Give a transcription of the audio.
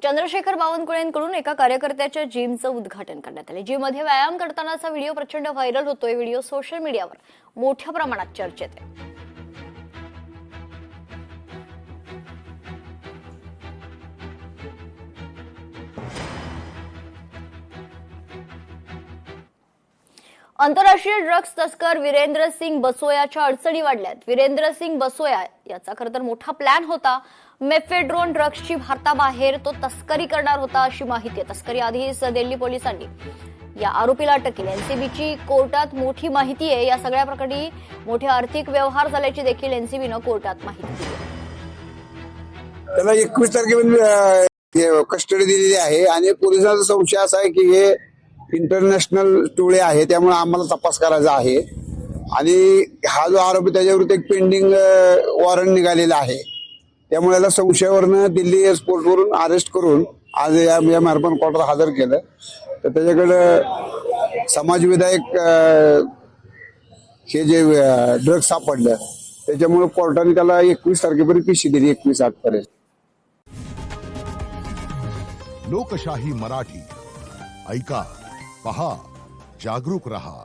चंद्रशेखर बावनकुळेंकडून एका कार्यकर्त्याच्या जिमचं उद्घाटन करण्यात आले। जिममध्ये व्यायाम करतानाचा व्हिडिओ प्रचंड व्हायरल होतोय। व्हिडिओ सोशल मीडियावर मोठ्या प्रमाणात चर्चेत आहे। आंतरराष्ट्रीय ड्रग्स तस्कर वीरेंद्र सिंग बसोयाच्या अडचणी वाढल्यात। वीरेंद्र सिंग बसोया याचा खरं तर मोठा प्लॅन होता। मेफेड्रोन ड्रग्सची भारताबाहेर तो तस्करी करणार होता अशी माहिती आहे। तस्करी आधीच दिल्ली पोलिसांनी या आरोपीला अटक केली। एनसीबीची कोर्टात मोठी माहिती आहे। या सगळ्या प्रकरणी मोठे आर्थिक व्यवहार झाल्याची देखील एनसीबीनं कोर्टात माहिती दिली। त्याला 21 तारखेपर्यंत कस्टडी दिलेली आहे आणि पोलिसांचा संशय असा आहे की हे इंटरनॅशनल टोळे आहे, त्यामुळे आम्हाला तपास करायचा आहे। आणि हा जो आरोपी त्याच्याविरुद्ध एक पेंडिंग वॉरंट निघालेला आहे, त्यामुळे याला संशयावरनं दिल्ली एअरपोर्टवरून अरेस्ट करून आज या मेहरबान कोर्टात हजर केलं। तर त्याच्याकडे समाजविधायक हे जे ड्रग्ज सापडलं त्याच्यामुळे कोर्टाने त्याला 21 तारखेपर्यंत पिशी दिली, 21/8 पर्यंत। लोकशाही मराठी ऐका, पहा, जागरूक रहा।